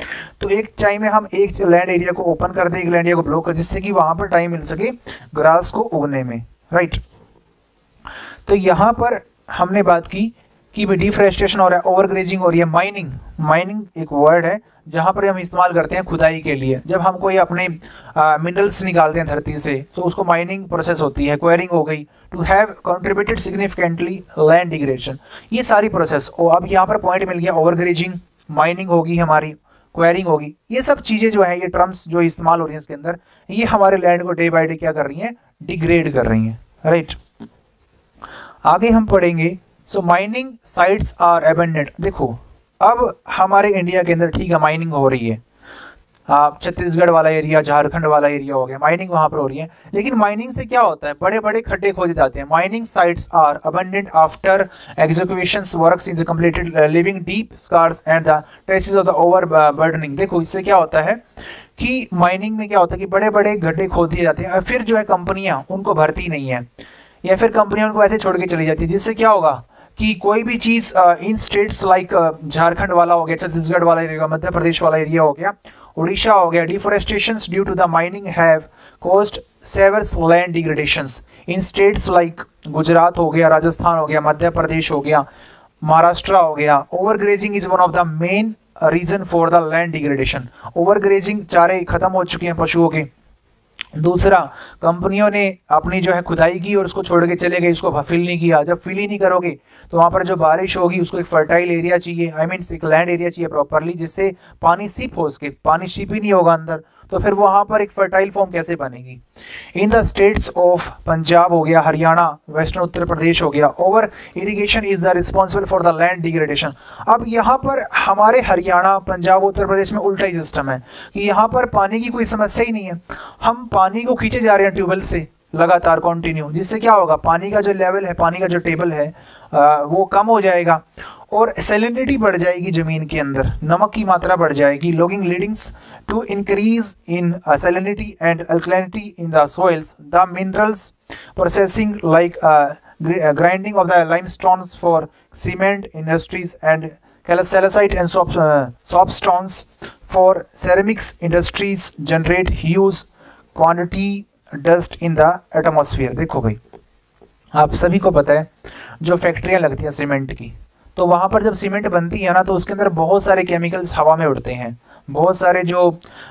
तो एक टाइम में हम एक लैंड एरिया को ओपन कर दें, एक लैंड एरिया को ब्लॉक कर, जिससे कि वहां पर टाइम मिल सके ग्रास को उगने में, राइट। तो यहाँ पर हमने बात की कि डिफॉरेस्टेशन हो रहा है, ओवर ग्रेजिंग हो रही है। माइनिंग, माइनिंग एक वर्ड है जहाँ पर हम इस्तेमाल करते हैं खुदाई के लिए। जब हम कोई अपने मिनरल्स निकालते हैं धरती से तो उसको माइनिंग प्रोसेस होती है। क्वेरिंग हो गई, to have contributed significantly land degradation, ये सारी प्रोसेस। और अब यहाँ पर पॉइंट मिल गया, ओवर ग्रेजिंग, माइनिंग होगी हमारी, क्वेरिंग होगी, ये सब चीज़ें जो है, ये टर्म्स जो इस्तेमाल हो रही हैं इसके अंदर, ये हमारे लैंड को डे बाय डे क्या कर रही हैं, डिग्रेड कर रही हैं, राइट। आगे हम पढ़ेंगे, सो माइनिंग साइट्स आर एबंडेंट। देखो अब हमारे इंडिया के अंदर ठीक है माइनिंग हो रही है, छत्तीसगढ़ वाला एरिया, झारखंड वाला एरिया हो गया, माइनिंग वहां पर हो रही है। लेकिन माइनिंग से क्या होता है, बड़े बड़े खड्डे खोदे जाते हैं। Mining sites are abandoned after executions works is completed, living deep scars and the traces of the overburdening. देखो इससे क्या होता है कि माइनिंग में क्या होता है कि बड़े बड़े गड्ढे खोद दिए जाते हैं और फिर जो है कंपनियां उनको भरती नहीं है, या फिर कंपनियां उनको ऐसे छोड़ के चली जाती है, जिससे क्या होगा कि कोई भी चीज इन स्टेट्स लाइक झारखंड वाला हो गया, छत्तीसगढ़ वाला एरिया, मध्य प्रदेश वाला एरिया हो गया, उड़ीसा हो गया, deforestation due to the mining have caused severe land degradations in states like Gujarat हो गया, राजस्थान हो गया, मध्य प्रदेश हो गया, महाराष्ट्र हो गया. Overgrazing is one of the main reason for the land degradation. Overgrazing, चारे खत्म हो चुके हैं पशुओं के. दूसरा, कंपनियों ने अपनी जो है खुदाई की और उसको छोड़ के चले गए, इसको फिल नहीं किया. जब फिल ही नहीं करोगे तो वहां पर जो बारिश होगी उसको एक फर्टाइल एरिया चाहिए, आई मीन एक लैंड एरिया चाहिए प्रॉपरली, जिससे पानी सीप हो सके. पानी सीप ही नहीं होगा अंदर तो फिर वहां पर एक फर्टाइल फॉर्म कैसे बनेगी. In the states of Punjab हो गया, हरियाणा, वेस्टर्न उत्तर प्रदेश हो गया, over irrigation is the responsible for the land degradation. अब यहाँ पर हमारे हरियाणा, पंजाब, उत्तर प्रदेश में उल्टा ही सिस्टम है कि यहाँ पर पानी की कोई समस्या ही नहीं है. हम पानी को खींचे जा रहे हैं ट्यूबवेल से लगातार कंटिन्यू, जिससे क्या होगा, पानी का जो लेवल है, पानी का जो टेबल है वो कम हो जाएगा और सैलिनिटी बढ़ जाएगी जमीन के अंदर, नमक की मात्रा बढ़ जाएगी. Logging leadings to increase in salinity and alkalinity in the soils. The minerals processing like grinding of the limestones for cement industries and calcite and soapstones for ceramics industries generate huge quantity dust in the atmosphere. देखो भाई, आप सभी को पता है जो फैक्ट्रियां लगती हैं सीमेंट की, तो वहां पर जब सीमेंट बनती है ना तो उसके अंदर बहुत सारे केमिकल्स हवा में उड़ते हैं. बहुत सारे जो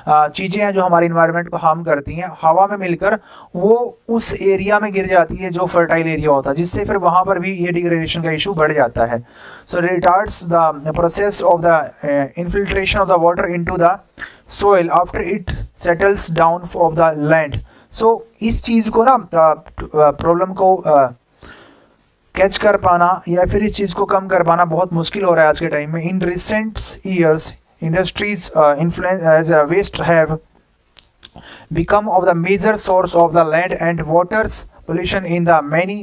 चीज़ें हैं जो हमारे इन्वायरमेंट को हार्म करती हैं, हवा में मिलकर वो उस एरिया में गिर जाती है जो फर्टाइल एरिया होता है, जिससे फिर वहाँ पर भी ये डिग्रेडेशन का इशू बढ़ जाता है. So retards the process of the infiltration of the water into the soil after it settles down of the land. So इस चीज़ को ना, प्रॉब्लम को कैच कर पाना या फिर इस चीज़ को कम कर पाना बहुत मुश्किल हो रहा है आज के टाइम में. In recent years industries influence as a waste have become of the major source of the land and waters pollution in the many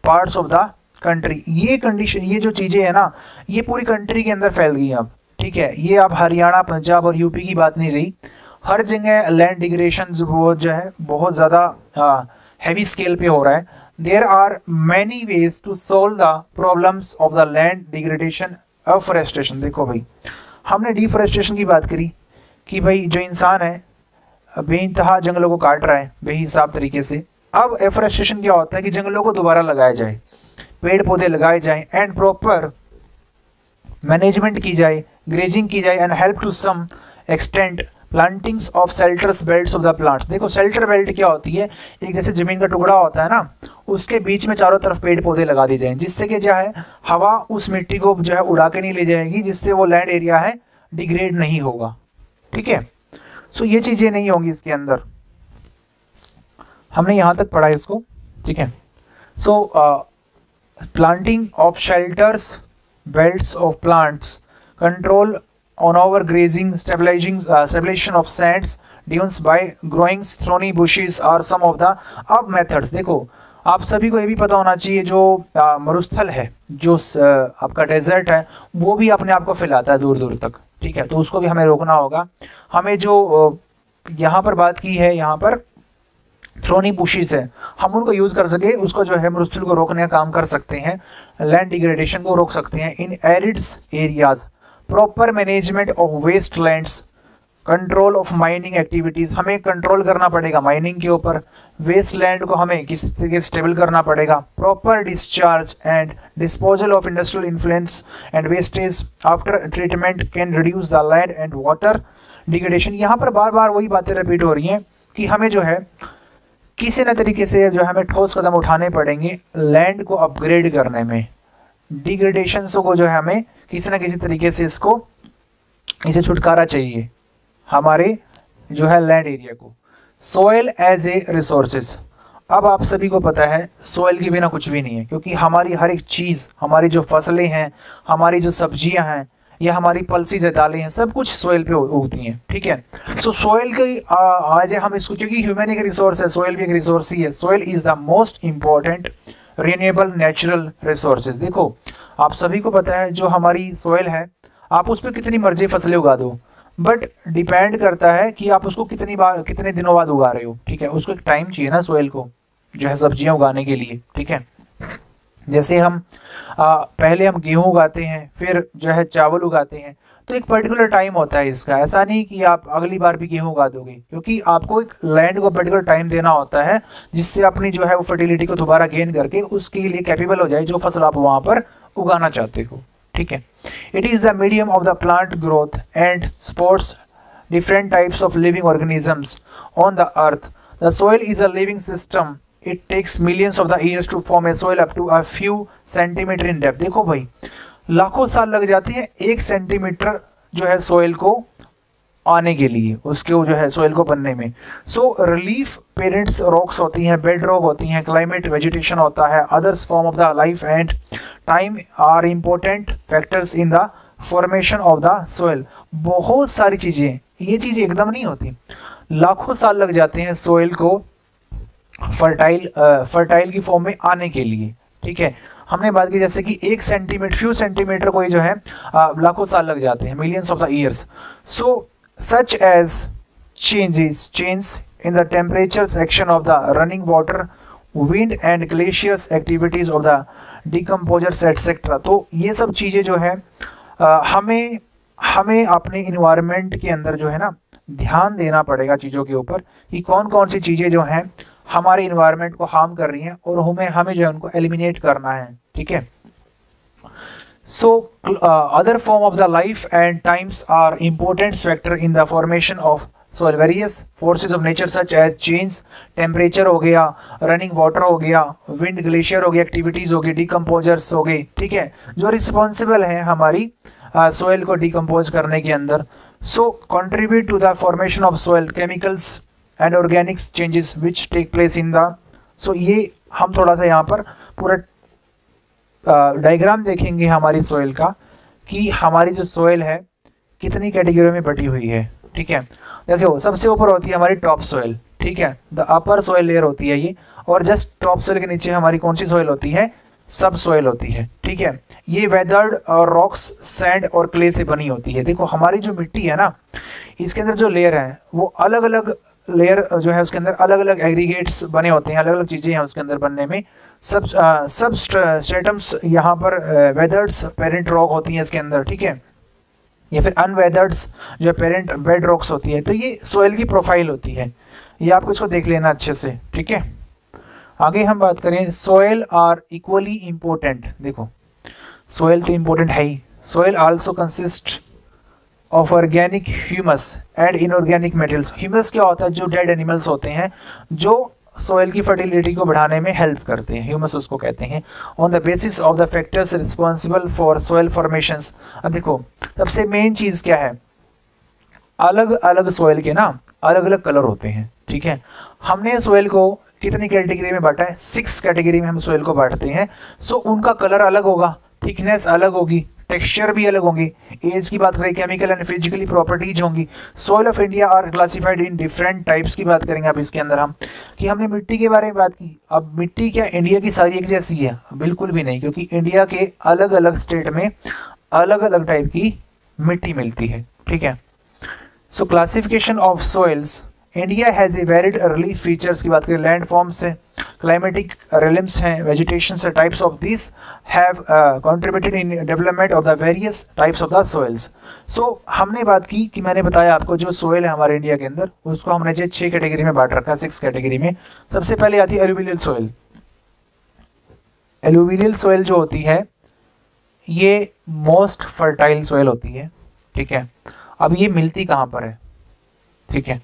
parts of the country. ये कंडीशन, ये जो चीजें है ना, ये पूरी कंट्री के अंदर फैल गई अब. ठीक है, ये अब हरियाणा, पंजाब और यूपी की बात नहीं रही. हर जगह लैंड डिग्रेडेशन वो जो है बहुत ज़्यादा हैवी स्केल पे हो रहा है. There are many ways to solve the problems of the land degradation. Afforestation, देखो भाई, हमने डिफोरेस्टेशन की बात करी कि भाई जो इंसान है बेइंतहा जंगलों को काट रहा है बेहिसाब तरीके से. अब एफोरेस्टेशन क्या होता है कि जंगलों को दोबारा लगाया जाए, पेड़ पौधे लगाए जाएं एंड प्रॉपर मैनेजमेंट की जाए, ग्रेजिंग की जाए and help to some extent plantings of shelters belts of the plants. देखो शेल्टर बेल्ट क्या होती है, एक जैसे जमीन का टुकड़ा होता है ना, उसके बीच में चारों तरफ पेड़ पौधे लगा दिए जाएं, जिससे कि जो है हवा उस मिट्टी को जो है उड़ा के नहीं ले जाएगी, जिससे वो लैंड एरिया है डिग्रेड नहीं होगा. ठीक है, सो ये चीजें नहीं होंगी इसके अंदर. हमने यहां तक पढ़ा है इसको. ठीक है, so planting of shelters belts of plants, control on overgrazing, stabilization of sands dunes by growing thorny bushes are some of the अब methods. देखो आप सभी को ये भी पता होना चाहिए जो मरुस्थल है, जो आपका डेजर्ट है, वो भी अपने आप को फैलाता है दूर दूर तक. ठीक है, तो उसको भी हमें रोकना होगा. हमें जो यहाँ पर बात की है, यहाँ पर थ्रोनी बुशेस है, हम उनको यूज कर सके, उसको जो है मरुस्थल को रोकने का काम कर सकते हैं, लैंड डिग्रेडेशन को रोक सकते हैं. In arids areas proper management of waste lands, control of mining activities, हमें कंट्रोल करना पड़ेगा माइनिंग के ऊपर. वेस्ट लैंड को हमें किसी तरीके से स्टेबल करना पड़ेगा. Proper discharge and disposal of industrial influence and wastage after treatment can reduce the land and water degradation. यहाँ पर बार बार वही बातें रिपीट हो रही हैं कि हमें जो है किसी न तरीके से जो हमें ठोस कदम उठाने पड़ेंगे लैंड को अपग्रेड करने में. डिग्रेडेशन को जो है हमें किसी न किसी तरीके से इसे छुटकारा चाहिए हमारे जो है लैंड एरिया को. सोयल एज ए रिसोर्सेज, अब आप सभी को पता है सोयल के बिना कुछ भी नहीं है, क्योंकि हमारी हर एक चीज़, हमारी जो फसलें हैं, हमारी जो सब्जियां हैं, या हमारी पल्सीज है, दालें हैं, सब कुछ सोयल पे उगती हैं. ठीक है, सो सोयल की आज हम इसको, क्योंकि ह्यूमन एक रिसोर्स है, सोयल भी एक रिसोर्स ही है. Soil is the most important renewable natural resources. देखो आप सभी को पता है जो हमारी सोयल है, आप उस पर कितनी मर्जी फसलें उगा दो, बट डिपेंड करता है कि आप उसको कितने दिनों बाद उगा रहे हो. ठीक है, उसको एक टाइम चाहिए ना सोयल को जो है सब्जियां उगाने के लिए. ठीक है, जैसे हम पहले हम गेहूं उगाते हैं, फिर जो है चावल उगाते हैं, तो एक पर्टिकुलर टाइम होता है इसका। ऐसा नहीं कि आप अगली बार भी गेहूं उगा दोगे, क्योंकि आपको एक लैंड को पर्टिकुलर टाइम देना होता है जिससे अपनी जो है वो फर्टिलिटी को दोबारा गेन करके उसके लिए कैपेबल हो जाए जो फसल आप वहां पर उगाना चाहते हो। ठीक है। It is the medium of the plant growth and supports different types of living organisms on the earth. The soil is a living system. It takes millions of the years to form a soil up to a few centimeter in depth. देखो भाई, लाखों साल लग जाते हैं 1 centimetre जो है soil को आने के लिए, उसके जो है सोइल को बनने में। सो रिलीफ पेरेंट्स रॉक्स होती हैं, बेड रॉक होती हैं, क्लाइमेट वेजिटेशन होता है, others form of the life and time are important factors in the formation of the soil. बहुत सारी चीजें, ये चीज एकदम नहीं होती, लाखों साल लग जाते हैं सोइल को फर्टाइल की फॉर्म में आने के लिए। ठीक है। हमने बात की जैसे कि 1 सेंटीमीटर, फ्यू सेंटीमीटर को जो है लाखों साल लग जाते हैं, millions of the years. So such as change in the temperature action of the running water, wind and glaciers activities of the decomposers et cetera. तो ये सब चीजें जो है हमें अपने इन्वायरमेंट के अंदर जो है ना ध्यान देना पड़ेगा चीज़ों के ऊपर कि कौन कौन सी चीज़ें जो हैं हमारे इन्वायरमेंट को हार्म कर रही हैं और हमें जो है उनको एलिमिनेट करना है। ठीक है। So other form of the life and times are important factor in the formation of soil. Various forces of nature such as change temperature हो गया, रनिंग वाटर हो गया, विंड ग्लेशियर हो गया, एक्टिविटीज हो गई, डिकम्पोजर्स हो गई। ठीक है, जो रिस्पॉन्सिबल है हमारी सोइल को डिकम्पोज करने के अंदर। So contribute to the formation of soil chemicals and organics changes which take place in the. So ये हम थोड़ा सा यहाँ पर पूरा डायग्राम देखेंगे हमारी सोइल का कि हमारी जो सोइल है कितनी कैटेगरी में बटी हुई है। ठीक है। देखो, सबसे ऊपर होती है हमारी टॉप सोइल। ठीक है, द अपर सोइल लेयर होती है ये, और जस्ट टॉप सोइल के नीचे हमारी कौन सी सोइल होती है? सब सोइल होती है। ठीक है, ये वेदर्ड और रॉक्स, सैंड और क्ले से बनी होती है। देखो, हमारी जो मिट्टी है ना, इसके अंदर जो लेयर है वो अलग अलग लेयर जो है उसके अंदर अलग अलग एग्रीगेट्स बने होते हैं, अलग अलग चीजें हैं उसके अंदर बनने में। सब स्ट्रेटम्स यहाँ पर वेदर्ड्स पेरेंट रॉक होती हैं इसके अंदर। ठीक है, या फिर अनवेदर्ड्स जो पेरेंट बेड रॉक्स होती है। तो ये सोइल की प्रोफाइल होती है, ये आपको इसको देख लेना अच्छे से। ठीक है, आगे हम बात करें, सोइल आर इक्वली इम्पोर्टेंट। देखो, सोइल तो इम्पोर्टेंट है ही। Soil also consist of organic humus and inorganic materials. Humus क्या होता है? जो डेड एनिमल्स होते हैं जो सोइल की फर्टिलिटी को बढ़ाने में हेल्प करते हैं, ह्यूमस उसको कहते हैं। On the basis of the factors responsible for soil formations. अब देखो, सबसे मेन चीज क्या है? अलग अलग सोइल के ना अलग अलग कलर होते हैं। ठीक है, हमने सोइल को कितनी कैटेगरी में बांटा है? 6 कैटेगरी में हम सोइल को बांटते हैं। सो उनका कलर अलग होगा, थिकनेस अलग होगी, टेक्सचर भी अलग होंगे। एज की बात करें, केमिकल एंड फिजिकली प्रॉपर्टीज होंगी। Soil of India are classified in different types की बात करेंगे अब इसके अंदर हम, कि हमने मिट्टी के बारे में बात की। अब मिट्टी क्या इंडिया की सारी एक जैसी है? बिल्कुल भी नहीं, क्योंकि इंडिया के अलग अलग स्टेट में अलग अलग टाइप की मिट्टी मिलती है। ठीक है, so classification of soils, India has a varied relief features की बात करें, लैंड फॉर्म्स है, क्लाइमेटिक रिलिम्स हैं, वेजिटेशन से types of this have contributed in development of the various types of the soils. So हमने बात की कि मैंने बताया आपको जो सोइल है हमारे इंडिया के अंदर उसको हमने जो 6 कैटेगरी में बांट रखा है, 6 कैटेगरी में। सबसे पहले आती है एलुवियल सोइल। एलुवियल सोइल जो होती है ये मोस्ट फर्टाइल सोइल होती है। ठीक है, अब ये मिलती कहाँ पर है? ठीक है,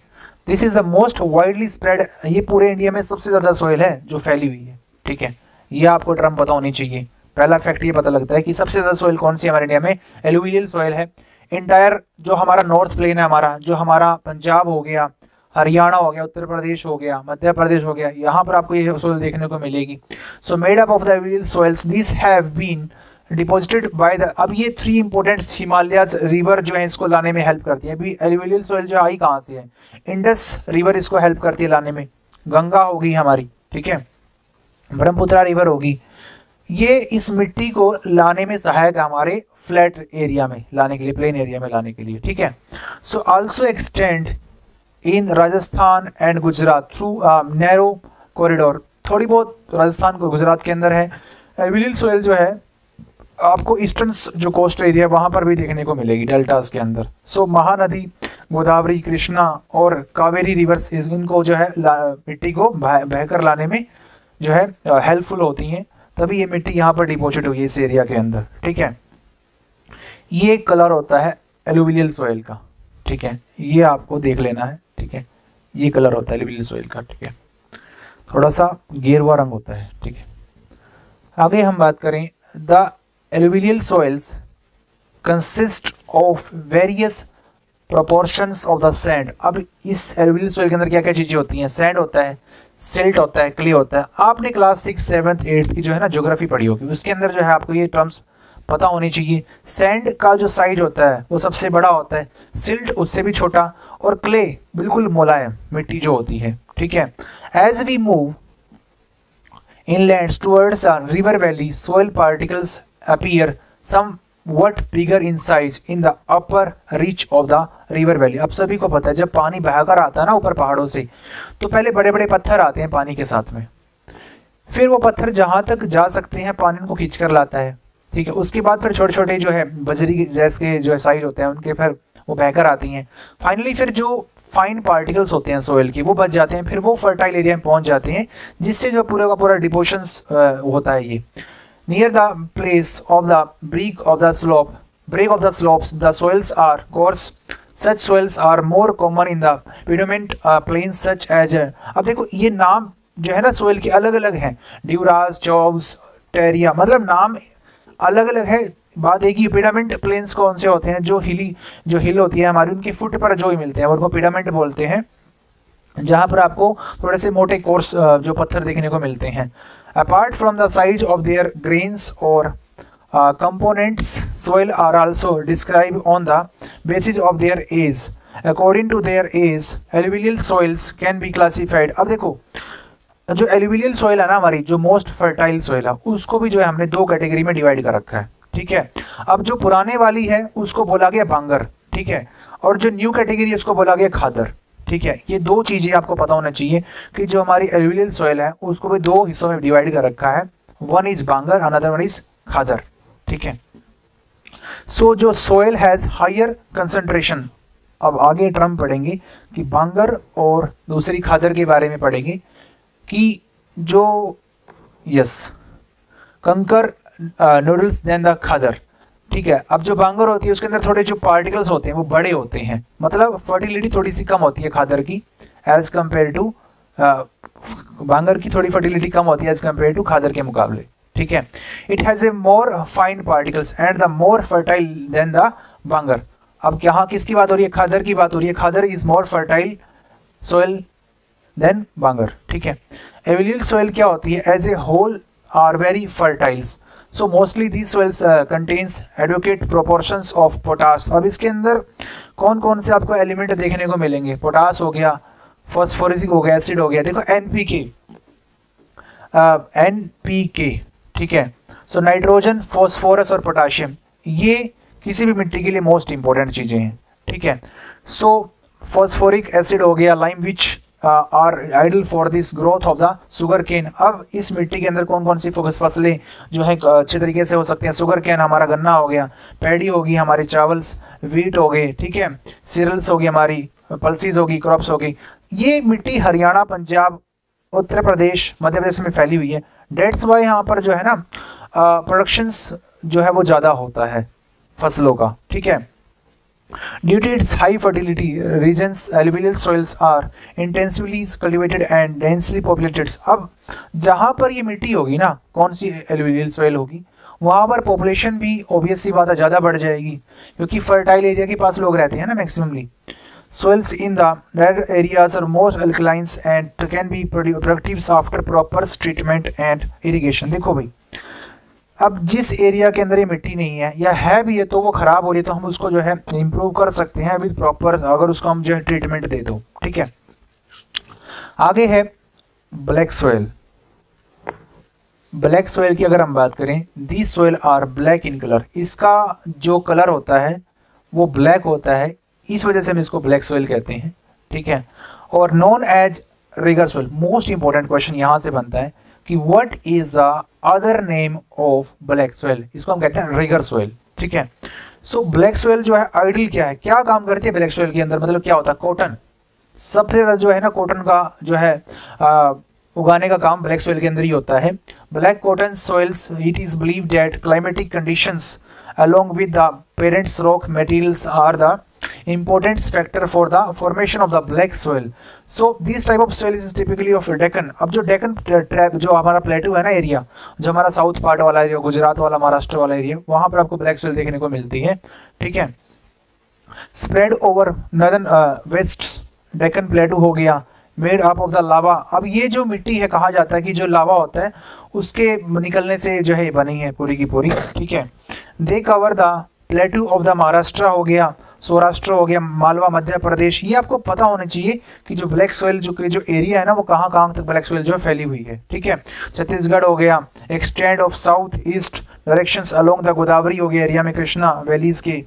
this is the most widely spread, ये पूरे इंडिया में सबसे ज्यादा सोइल है जो फैली हुई है। ठीक है, ये आपको टर्म पता होनी चाहिए। पहला फैक्ट ये पता लगता है कि सबसे ज्यादा सोइल कौन सी हमारे इंडिया में? एलुवियल सोइल है। इंटायर जो हमारा नॉर्थ प्लेन है, हमारा जो हमारा पंजाब हो गया, हरियाणा हो गया, उत्तर प्रदेश हो गया, मध्य प्रदेश हो गया, यहाँ पर आपको ये सोइल देखने को मिलेगी। So made up of the alluvial soils, this have been deposited by the. अब ये 3 इंपोर्टेंट हिमालयाज रिवर जो है इसको लाने में हेल्प करती है। अभी एलुवियल सोइल जो आई कहाँ से है? इंडस रिवर इसको हेल्प करती है लाने में। गंगा होगी हमारी, ठीक है, ब्रह्मपुत्रा रिवर होगी, ये इस मिट्टी को लाने में सहायक है हमारे फ्लैट एरिया में लाने के लिए, प्लेन एरिया में लाने के लिए। ठीक है, so also extend in Rajasthan and Gujarat through narrow corridor. थोड़ी बहुत राजस्थान को गुजरात के अंदर है, एल्यूवियल सॉइल जो है आपको ईस्टर्न जो कोस्ट एरिया वहां पर भी देखने को मिलेगी, डेल्टास के अंदर। सो महानदी, गोदावरी, कृष्णा और कावेरी रिवर्स इनको जो है मिट्टी को बहकर लाने में जो है हेल्पफुल होती हैं, तभी ये मिट्टी यहाँ पर डिपॉजिट हुई है इस एरिया के अंदर। ठीक है, ये कलर होता है एल्यूवियल सॉइल का। ठीक है, ये आपको देख लेना है। ठीक है, ये कलर होता है एल्यूवियल सॉइल का। ठीक है, थोड़ा सा गेरुआ रंग होता है। ठीक है, आगे हम बात करें, the alluvial soils consist of various proportions of the sand। अब इस alluvial soil के अंदर क्या क्या चीजें होती हैं? सैंड होता है, सिल्ट होता है, क्ले होता है। आपने क्लास 6, 7, 8 की जो है ना ज्योग्राफी पढ़ी होगी, उसके अंदर जो है आपको ये टर्म्स पता होनी चाहिए। सैंड का जो साइज होता है वो सबसे बड़ा होता है, सिल्ट उससे भी छोटा, और क्ले बिल्कुल मुलायम मिट्टी जो होती है। ठीक है, as we move inlands towards the river valley, soil particles appear somewhat bigger in size in the upper reach of the river valley। अब सभी को पता है जब पानी बहकर आता है ना ऊपर पहाड़ों से, तो पहले बड़े बड़े पत्थर आते हैं पानी के साथ में, फिर वो पत्थर जहां तक जा सकते हैं पानी उनको खींच कर लाता है। ठीक है, उसके बाद फिर छोटे छोटे जो है बजरी जैसे जो है साइज होते हैं उनके फिर वो बहकर आती हैं। फाइनली फिर जो फाइन पार्टिकल्स होते हैं सोइल के वो बच जाते हैं, फिर वो फर्टाइल एरिया में पहुंच जाते हैं, जिससे जो पूरा का पूरा डिपोशंस होता है। ये near the place of the break of the slopes the soils are coarse, such soils are more common in the piedmont plains such as. अब देखो ये नाम जो है ना सोइल के अलग अलग हैं, ड्यूरास, चॉब्स, टेरिया, मतलब नाम अलग अलग है, बात एक ही। पिरामिड प्लेन्स कौन से होते हैं? जो हिल होती है हमारी उनके फुट पर जो ही मिलते हैं उनको पिरामिड बोलते हैं, जहां पर आपको थोड़े से मोटे कोर्स जो पत्थर देखने को मिलते हैं। Apart from the size of their grains और components, soil are also describe on the basis of their age. According to their age alluvial soils can be classified. अब देखो जो एल्यूवियल सॉइल है ना हमारी, जो मोस्ट फर्टाइल सॉइल है, उसको भी जो है हमने दो कैटेगरी में डिवाइड कर रखा है। ठीक है, अब जो पुराने वाली है उसको बोला गया बांगर। ठीक है, और जो न्यू कैटेगरी है उसको बोला गया खादर। ठीक है, ये दो चीजें आपको पता होना चाहिए कि जो हमारी एल्यूवियल सॉइल है उसको भी दो हिस्सों में डिवाइड कर रखा है, one is Bangar, another one is Khadar. ठीक है, सो जो सॉइल हैज हायर कंसंट्रेशन, अब आगे टर्म पढ़ेंगे कि बांगर और दूसरी खादर के बारे में पढ़ेंगे कि जो कंकर नूडल्स देन द खादर। ठीक है, अब जो बांगर होती है उसके अंदर थोड़े जो पार्टिकल्स होते हैं वो बड़े होते हैं, मतलब फर्टिलिटी थोड़ी सी कम होती है खादर की एज कम्पेयर टू बांगर की थोड़ी फर्टिलिटी कम होती है एज कम्पेयर टू खादर के मुकाबले। ठीक है, it has a more fine particles and the more fertile than the bangar. अब यहाँ किसकी बात हो रही है? खादर की बात हो रही है। Khadar is more fertile soil than bangar. ठीक है, एल्यूवियल सोइल क्या होती है? As a whole are very fertiles, so mostly these soils contains adequate proportions of potash। अब इसके अंदर कौन कौन से आपको एलिमेंट देखने को मिलेंगे? पोटास हो गया, फॉस्फोरिक हो गया, एसिड हो गया। देखो एनपीके। ठीक है, सो नाइट्रोजन, फॉस्फोरस और पोटाशियम, ये किसी भी मिट्टी के लिए मोस्ट इंपॉर्टेंट चीजें हैं। ठीक है, सो फॉस्फोरिक एसिड हो गया, lime which are ideal for this growth of the sugar cane. अब इस मिट्टी के अंदर कौन कौन सी फसलें जो है अच्छे तरीके से हो सकती हैं? शुगर केन हमारा गन्ना हो गया, पैडी होगी हमारी चावल्स, वीट हो गए। ठीक है, सीरियल्स होगी हमारी, पल्सीज होगी, क्रॉप्स होगी। ये मिट्टी हरियाणा, पंजाब, उत्तर प्रदेश, मध्य प्रदेश में फैली हुई है। डेट्स वाई यहाँ पर जो है ना प्रोडक्शंस जो है वो ज़्यादा होता है फसलों का। ठीक है, due to its high fertility regions alluvial soils are intensively cultivated and densely populated। अब जहां पर ये मिट्टी होगी ना, कौन सी alluvial soil होगी, वहां पर पॉपुलेशन भी ऑब्वियस सी बात है ज़्यादा बढ़ जाएगी, क्योंकि फर्टाइल एरिया के पास लोग रहते हैं ना maximally. soils in the red areas are more alkalines and can be productive after proper treatment and irrigation। देखो भाई, अब जिस एरिया के अंदर ये मिट्टी नहीं है या है भी है तो वो खराब हो रही है, तो हम उसको जो है इम्प्रूव कर सकते हैं विद प्रॉपर, अगर उसको हम जो है ट्रीटमेंट दे दो। ठीक है, आगे है ब्लैक सोइल। ब्लैक सोइल की अगर हम बात करें, this soil are black in colour. इसका जो कलर होता है वो ब्लैक होता है, इस वजह से हम इसको ब्लैक सोइल कहते हैं। ठीक है, और known as regur soil. Most important question यहाँ से बनता है कि what is the other name of black soil, इसको हम कहते हैं रिगर सॉइल, ठीक है। सो ब्लैक सॉइल जो है आइडल क्या है, क्या काम करती है ब्लैक सॉइल के अंदर, मतलब क्या होता है, कॉटन, सबसे ज्यादा जो है ना कॉटन का जो है उगाने का काम ब्लैक सॉइल के अंदर ही होता है। Black cotton soils, it is believe that climatic conditions along with the parent rock materials are the important factor for the formation of the black soil. So this type of soil is typically of Deccan. अब जो Deccan trap जो हमारा प्लेटू है ना area, जो हमारा south part वाला area, Gujarat वाला, महाराष्ट्र वाला एरिया, वहां पर आपको ब्लैक सोइल देखने को मिलती है, ठीक है। Spread over northern west Deccan plateau हो गया, made up of the lava. अब ये जो मिट्टी है, कहा जाता है कि जो लावा होता है उसके निकलने से जो है बनी है पूरी की पूरी, ठीक है। They cover the plateau of the Maharashtra हो गया, सौराष्ट्र हो गया, मालवा मध्य प्रदेश। ये आपको पता होना चाहिए कि जो ब्लैक सॉइल जो एरिया है ना वो कहाँ कहाँ तक ब्लैक सॉइल जो है फैली हुई है, ठीक है। छत्तीसगढ़ हो गया, extend of south east directions along the Godavari हो गया एरिया में, कृष्णा वैलीज के,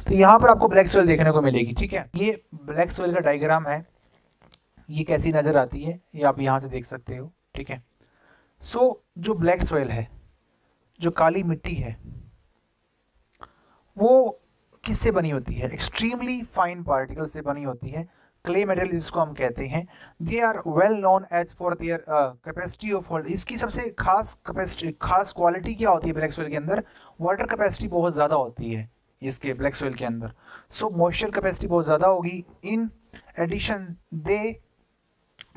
तो यहाँ पर आपको ब्लैक सॉइल देखने को मिलेगी, ठीक है। ये ब्लैक सॉइल का डायग्राम है, ये कैसी नजर आती है ये आप यहाँ से देख सकते हो, ठीक है। सो जो ब्लैक सॉइल है, जो काली मिट्टी है, वो किससे बनी होती है, एक्सट्रीमली फाइन पार्टिकल से बनी होती है, क्ले मेटल जिसको हम कहते हैं। They are well known as for their capacity of hold. इसकी सबसे खास कैपेसिटी, खास क्वालिटी क्या होती है ब्लैक सॉइल के अंदर, वाटर कैपेसिटी बहुत ज़्यादा होती है इसके ब्लैक सॉइल के अंदर। सो मॉइस्चर कैपेसिटी बहुत ज़्यादा होगी। इन एडिशन दे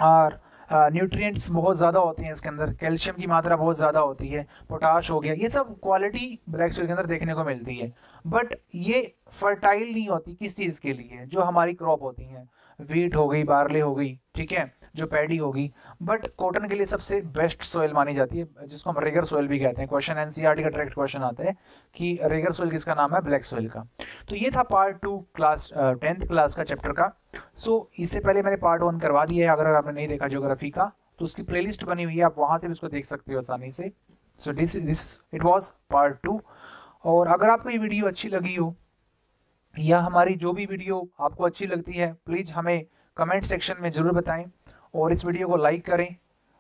और न्यूट्रिएंट्स बहुत ज़्यादा होते हैं इसके अंदर, कैल्शियम की मात्रा बहुत ज़्यादा होती है, पोटाश हो गया, ये सब क्वालिटी ब्लैक सॉइल के अंदर देखने को मिलती है। बट ये फर्टाइल नहीं होती किस चीज़ के लिए, जो हमारी क्रॉप होती हैं, वीट हो गई, बार्ले हो गई, ठीक है, जो पैडी होगी। बट कॉटन के लिए सबसे बेस्ट सॉइल मानी जाती है, जिसको हम रेगर सॉइल भी कहते हैं। क्वेश्चन एनसीईआरटी का डायरेक्ट क्वेश्चन आता है कि रेगर सॉइल किसका नाम है, ब्लैक सॉइल का। तो ये था पार्ट 2 क्लास 10th क्लास का चैप्टर का। सो इससे पहले मैंने पार्ट 1 करवा दिया है, अगर आपने नहीं देखा ज्योग्राफी का तो उसकी प्लेलिस्ट बनी हुई है, आप वहाँ से भी उसको देख सकते हो आसानी से। So this it was part 2। और अगर आपको ये वीडियो अच्छी लगी हो या हमारी जो भी वीडियो आपको अच्छी लगती है, प्लीज़ हमें कमेंट सेक्शन में ज़रूर बताएं, और इस वीडियो को लाइक करें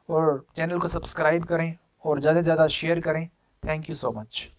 और चैनल को सब्सक्राइब करें और ज़्यादा से ज़्यादा शेयर करें। Thank you so much.